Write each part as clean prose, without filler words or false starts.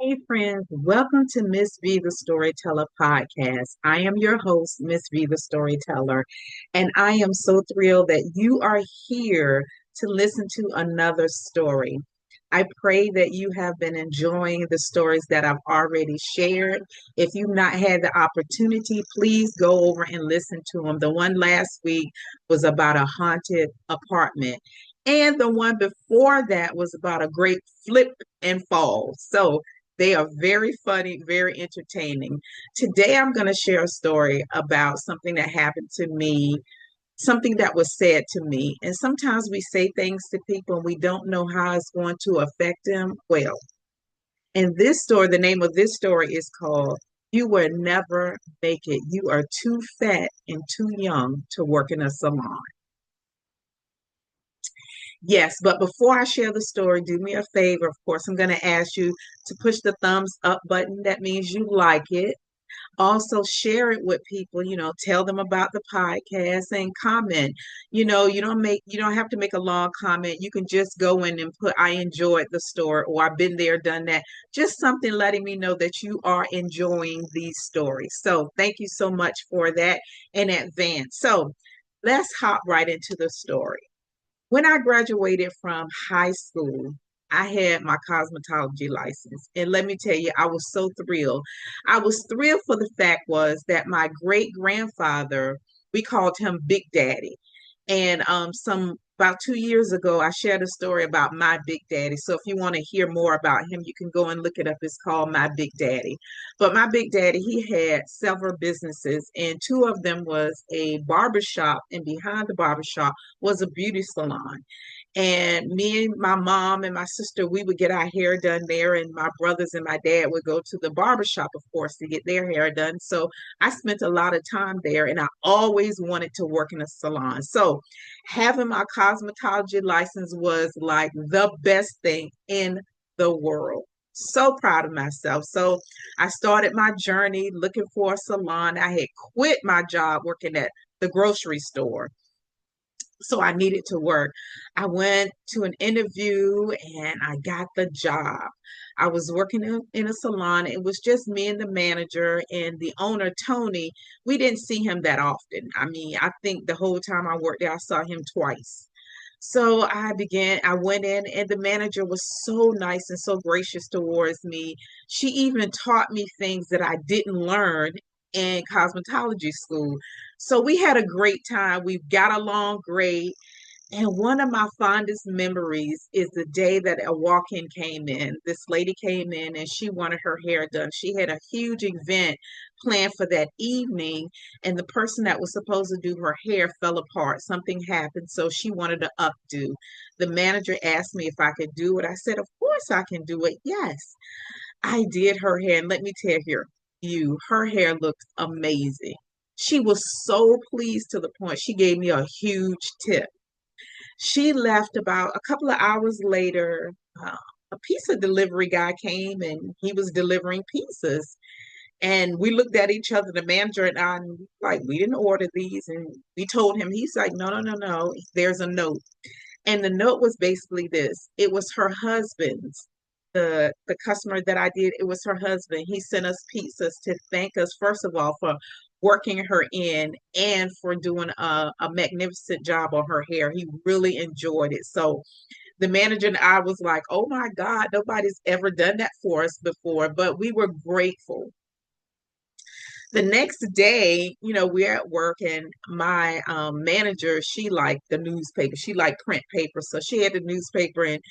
Hey friends, welcome to Miss V the Storyteller Podcast. I am your host, Miss V the Storyteller, and I am so thrilled that you are here to listen to another story. I pray that you have been enjoying the stories that I've already shared. If you've not had the opportunity, please go over and listen to them. The one last week was about a haunted apartment, and the one before that was about a great flip and fall. So they are very funny, very entertaining. Today, I'm going to share a story about something that happened to me, something that was said to me. And sometimes we say things to people and we don't know how it's going to affect them. Well, in this story, the name of this story is called You Will Never Make It. You Are Too Fat and Too Young to Work in a Salon. Yes, but before I share the story, do me a favor. Of course, I'm going to ask you to push the thumbs up button. That means you like it. Also, share it with people, tell them about the podcast and comment. You don't have to make a long comment. You can just go in and put, I enjoyed the story, or I've been there, done that. Just something letting me know that you are enjoying these stories. So, thank you so much for that in advance. So, let's hop right into the story. When I graduated from high school, I had my cosmetology license. And let me tell you, I was so thrilled. I was thrilled for the fact was that my great grandfather, we called him Big Daddy. And some about 2 years ago, I shared a story about my Big Daddy. So if you want to hear more about him, you can go and look it up. It's called My Big Daddy. But my Big Daddy, he had several businesses, and two of them was a barber shop, and behind the barber shop was a beauty salon. And me and my mom and my sister, we would get our hair done there, and my brothers and my dad would go to the barber shop, of course, to get their hair done. So I spent a lot of time there, and I always wanted to work in a salon. So having my cosmetology license was like the best thing in the world. So proud of myself. So I started my journey looking for a salon. I had quit my job working at the grocery store, so I needed to work. I went to an interview and I got the job. I was working in a salon. It was just me and the manager and the owner, Tony. We didn't see him that often. I mean, I think the whole time I worked there, I saw him twice. So I went in, and the manager was so nice and so gracious towards me. She even taught me things that I didn't learn in cosmetology school. So we had a great time. We got along great. And one of my fondest memories is the day that a walk-in came in. This lady came in and she wanted her hair done. She had a huge event planned for that evening, and the person that was supposed to do her hair fell apart. Something happened, so she wanted to updo. The manager asked me if I could do it. I said, "Of course I can do it. Yes." I did her hair, and let me tell her hair looked amazing. She was so pleased to the point she gave me a huge tip. She left about a couple of hours later. A pizza delivery guy came and he was delivering pizzas. And we looked at each other, the manager and I, and like, we didn't order these. And we told him, he's like, no, no, no, no, there's a note. And the note was basically this: it was her husband's. The customer that I did, it was her husband. He sent us pizzas to thank us, first of all, for working her in and for doing a magnificent job on her hair. He really enjoyed it. So the manager and I was like, oh my God, nobody's ever done that for us before, but we were grateful. The next day, we're at work, and my manager, she liked the newspaper. She liked print paper. So she had the newspaper, and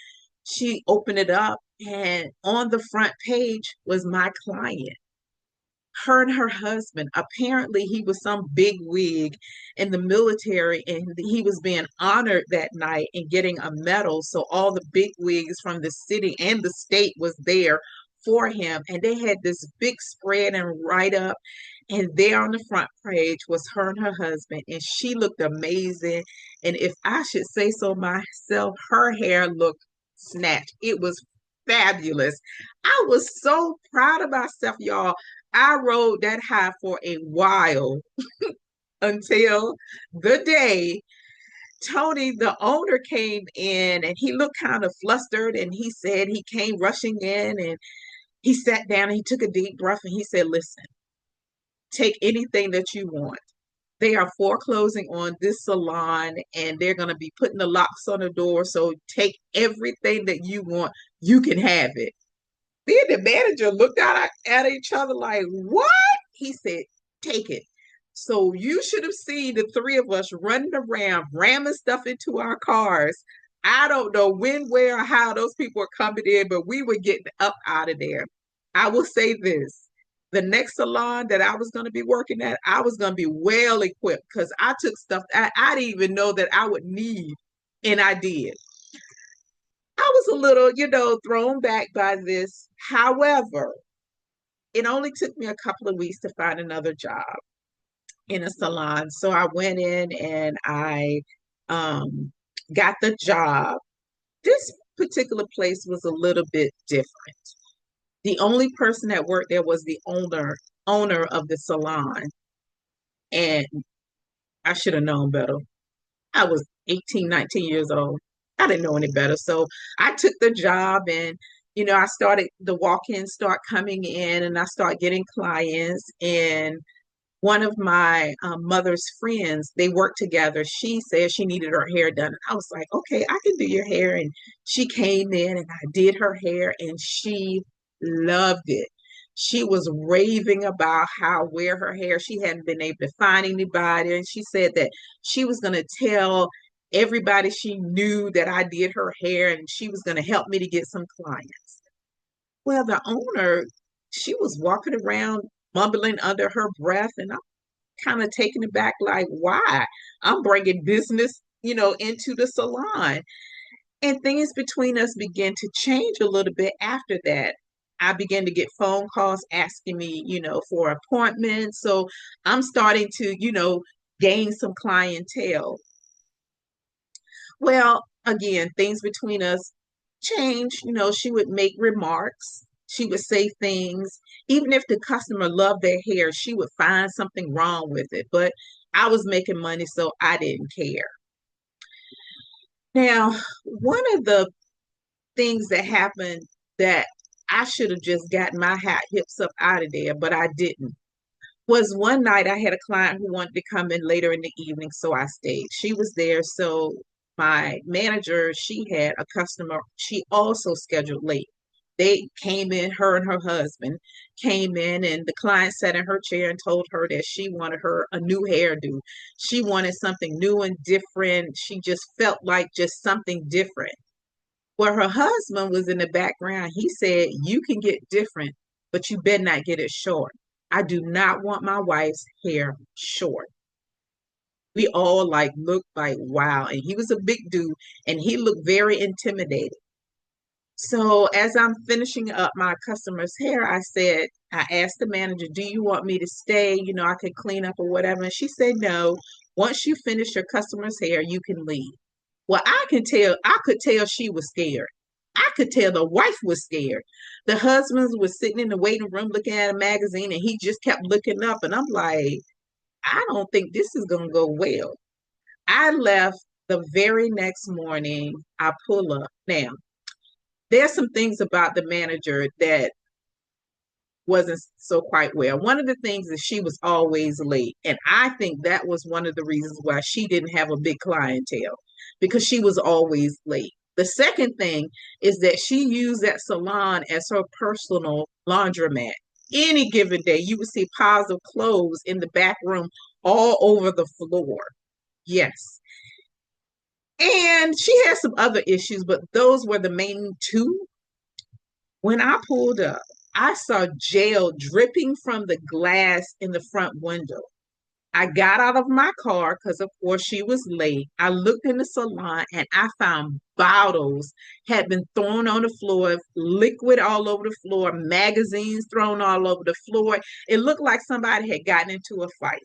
she opened it up, and on the front page was my client, her and her husband. Apparently, he was some big wig in the military, and he was being honored that night and getting a medal. So all the big wigs from the city and the state was there for him, and they had this big spread and write up. And there on the front page was her and her husband, and she looked amazing. And if I should say so myself, her hair looked snatched. It was fabulous. I was so proud of myself, y'all. I rode that high for a while until the day Tony, the owner, came in, and he looked kind of flustered, and he said he came rushing in, and He sat down and he took a deep breath and he said, listen, take anything that you want. They are foreclosing on this salon and they're going to be putting the locks on the door. So take everything that you want. You can have it. Then the manager looked out at each other like, what? He said, take it. So you should have seen the three of us running around, ramming stuff into our cars. I don't know when, where, or how those people were coming in, but we were getting up out of there. I will say this. The next salon that I was going to be working at, I was going to be well equipped because I took stuff I didn't even know that I would need, and I did. I was a little, thrown back by this. However, it only took me a couple of weeks to find another job in a salon. So I went in and I um, got the job. This particular place was a little bit different. The only person that worked there was the owner of the salon. And I should have known better. I was 18, 19 years old. I didn't know any better. So I took the job and, I started the walk-ins start coming in and I start getting clients. And one of my mother's friends, they worked together. She said she needed her hair done. And I was like, okay, I can do your hair. And she came in and I did her hair and she loved it. She was raving about how wear her hair. She hadn't been able to find anybody. And she said that she was going to tell everybody she knew that I did her hair and she was going to help me to get some clients. Well, the owner, she was walking around mumbling under her breath, and I'm kind of taken aback, like, why? I'm bringing business, into the salon. And things between us began to change a little bit after that. I began to get phone calls asking me, for appointments. So I'm starting to, gain some clientele. Well, again, things between us changed. She would make remarks. She would say things. Even if the customer loved their hair, she would find something wrong with it. But I was making money, so I didn't care. Now, one of the things that happened that I should have just gotten my hips up out of there, but I didn't, was one night I had a client who wanted to come in later in the evening, so I stayed. She was there, so my manager, she had a customer, she also scheduled late. They came in, her and her husband came in, and the client sat in her chair and told her that she wanted her a new hairdo. She wanted something new and different. She just felt like just something different. Well, her husband was in the background. He said, you can get different, but you better not get it short. I do not want my wife's hair short. We all like looked like, wow. And he was a big dude and he looked very intimidating. So as I'm finishing up my customer's hair, I asked the manager, do you want me to stay? I could clean up or whatever. And she said, no, once you finish your customer's hair, you can leave. Well, I could tell she was scared. I could tell the wife was scared. The husband was sitting in the waiting room looking at a magazine and he just kept looking up. And I'm like, I don't think this is going to go well. I left the very next morning. I pull up. Now, there's some things about the manager that wasn't so quite well. One of the things is she was always late. And I think that was one of the reasons why she didn't have a big clientele because she was always late. The second thing is that she used that salon as her personal laundromat. Any given day, you would see piles of clothes in the back room all over the floor. Yes. And she had some other issues, but those were the main two. When I pulled up, I saw gel dripping from the glass in the front window. I got out of my car because, of course, she was late. I looked in the salon and I found bottles had been thrown on the floor, liquid all over the floor, magazines thrown all over the floor. It looked like somebody had gotten into a fight.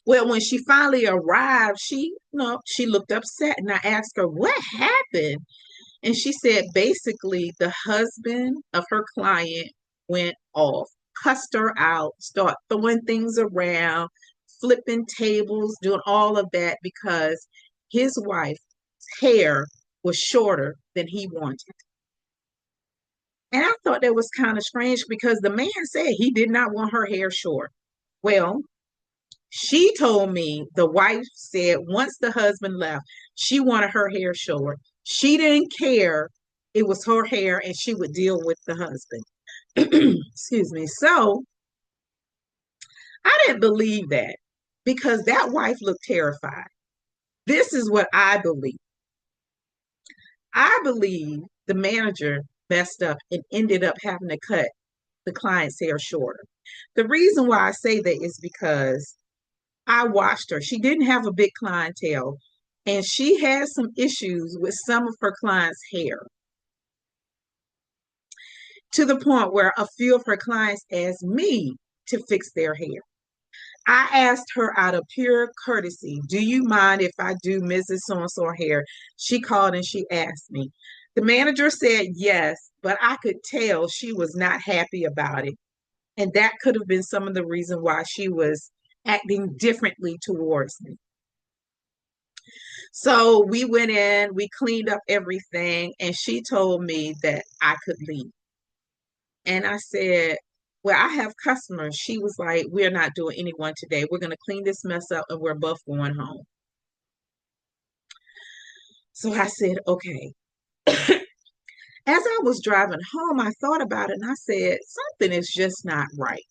Well, when she finally arrived, she looked upset and I asked her, what happened? And she said basically the husband of her client went off, cussed her out, start throwing things around, flipping tables, doing all of that because his wife's hair was shorter than he wanted. And I thought that was kind of strange because the man said he did not want her hair short. Well, she told me the wife said once the husband left, she wanted her hair short. She didn't care. It was her hair and she would deal with the husband. Excuse me. So I didn't believe that because that wife looked terrified. This is what I believe. I believe the manager messed up and ended up having to cut the client's hair shorter. The reason why I say that is because I watched her. She didn't have a big clientele, and she had some issues with some of her clients' hair to the point where a few of her clients asked me to fix their hair. I asked her out of pure courtesy, do you mind if I do Mrs. So-and-so hair? She called and she asked me. The manager said yes, but I could tell she was not happy about it. And that could have been some of the reason why she was acting differently towards me. So we went in, we cleaned up everything, and she told me that I could leave. And I said, well, I have customers. She was like, we're not doing anyone today. We're going to clean this mess up and we're both going home. So I said, okay. As I was driving home, I thought about it and I said, something is just not right.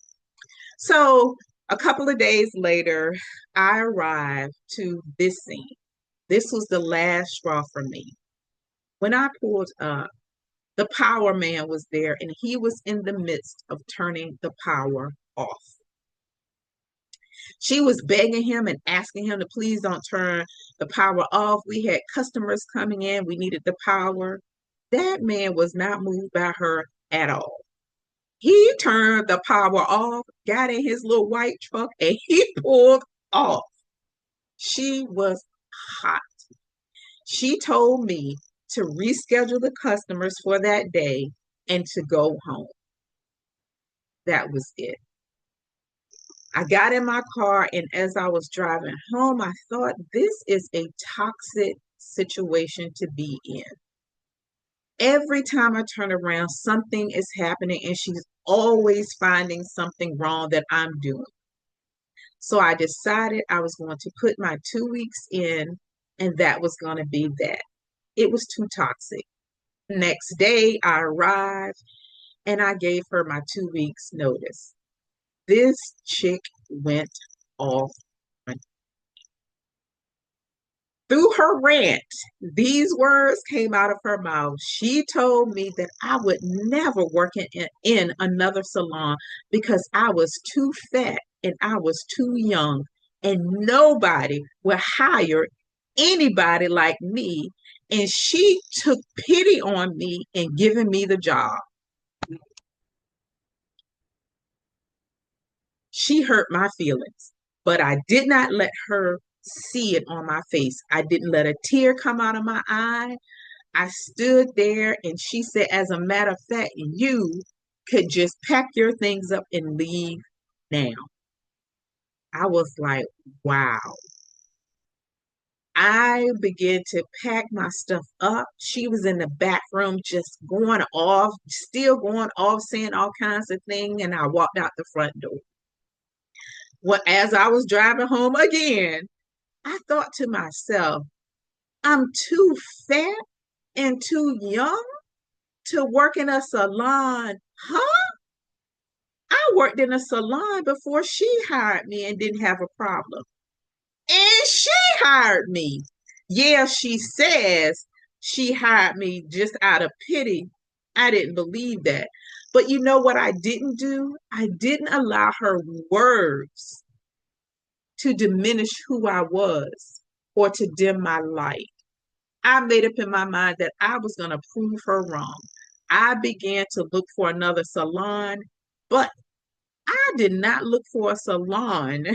So a couple of days later, I arrived to this scene. This was the last straw for me. When I pulled up, the power man was there and he was in the midst of turning the power off. She was begging him and asking him to please don't turn the power off. We had customers coming in. We needed the power. That man was not moved by her at all. He turned the power off, got in his little white truck, and he pulled off. She was hot. She told me to reschedule the customers for that day and to go home. That was it. I got in my car, and as I was driving home, I thought this is a toxic situation to be in. Every time I turn around, something is happening, and she's always finding something wrong that I'm doing. So I decided I was going to put my 2 weeks in, and that was going to be that. It was too toxic. Next day, I arrived and I gave her my 2 weeks notice. This chick went off. Through her rant, these words came out of her mouth. She told me that I would never work in another salon because I was too fat and I was too young, and nobody would hire anybody like me. And she took pity on me and given me the job. She hurt my feelings, but I did not let her see it on my face. I didn't let a tear come out of my eye. I stood there and she said, as a matter of fact, you could just pack your things up and leave now. I was like, wow. I began to pack my stuff up. She was in the back room just going off, still going off, saying all kinds of things. And I walked out the front door. Well, as I was driving home again, I thought to myself, I'm too fat and too young to work in a salon. Huh? I worked in a salon before she hired me and didn't have a problem. And she hired me. Yeah, she says she hired me just out of pity. I didn't believe that. But you know what I didn't do? I didn't allow her words to diminish who I was or to dim my light. I made up in my mind that I was going to prove her wrong. I began to look for another salon, but I did not look for a salon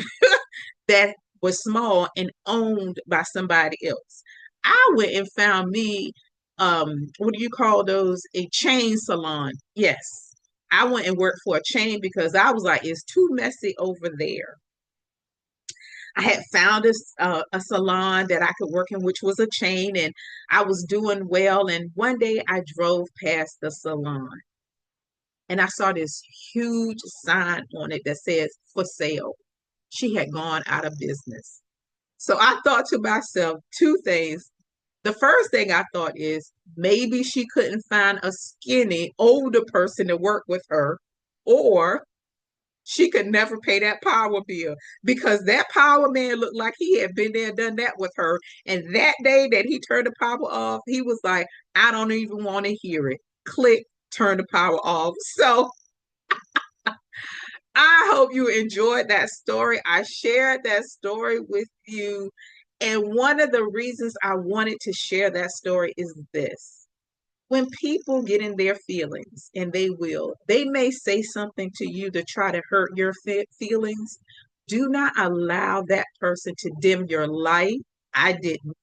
that was small and owned by somebody else. I went and found me, what do you call those? A chain salon. Yes. I went and worked for a chain because I was like, it's too messy over there. I had found a salon that I could work in, which was a chain, and I was doing well. And one day I drove past the salon and I saw this huge sign on it that says for sale. She had gone out of business. So I thought to myself two things. The first thing I thought is maybe she couldn't find a skinny older person to work with her, or she could never pay that power bill because that power man looked like he had been there, done that with her. And that day that he turned the power off, he was like, I don't even want to hear it. Click, turn the power off. So I hope you enjoyed that story. I shared that story with you. And one of the reasons I wanted to share that story is this. When people get in their feelings, and they will, they may say something to you to try to hurt your feelings. Do not allow that person to dim your light. I didn't.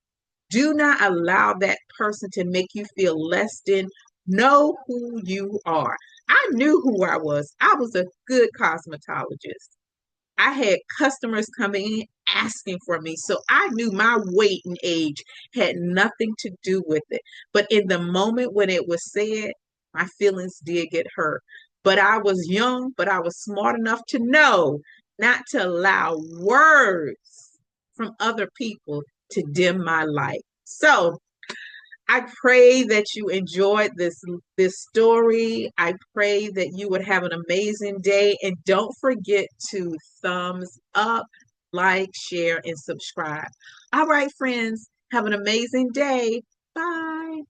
Do not allow that person to make you feel less than. Know who you are. I knew who I was. I was a good cosmetologist. I had customers coming in asking for me. So I knew my weight and age had nothing to do with it. But in the moment when it was said, my feelings did get hurt. But I was young, but I was smart enough to know not to allow words from other people to dim my light. So I pray that you enjoyed this story. I pray that you would have an amazing day, and don't forget to thumbs up, like, share, and subscribe. All right, friends, have an amazing day. Bye.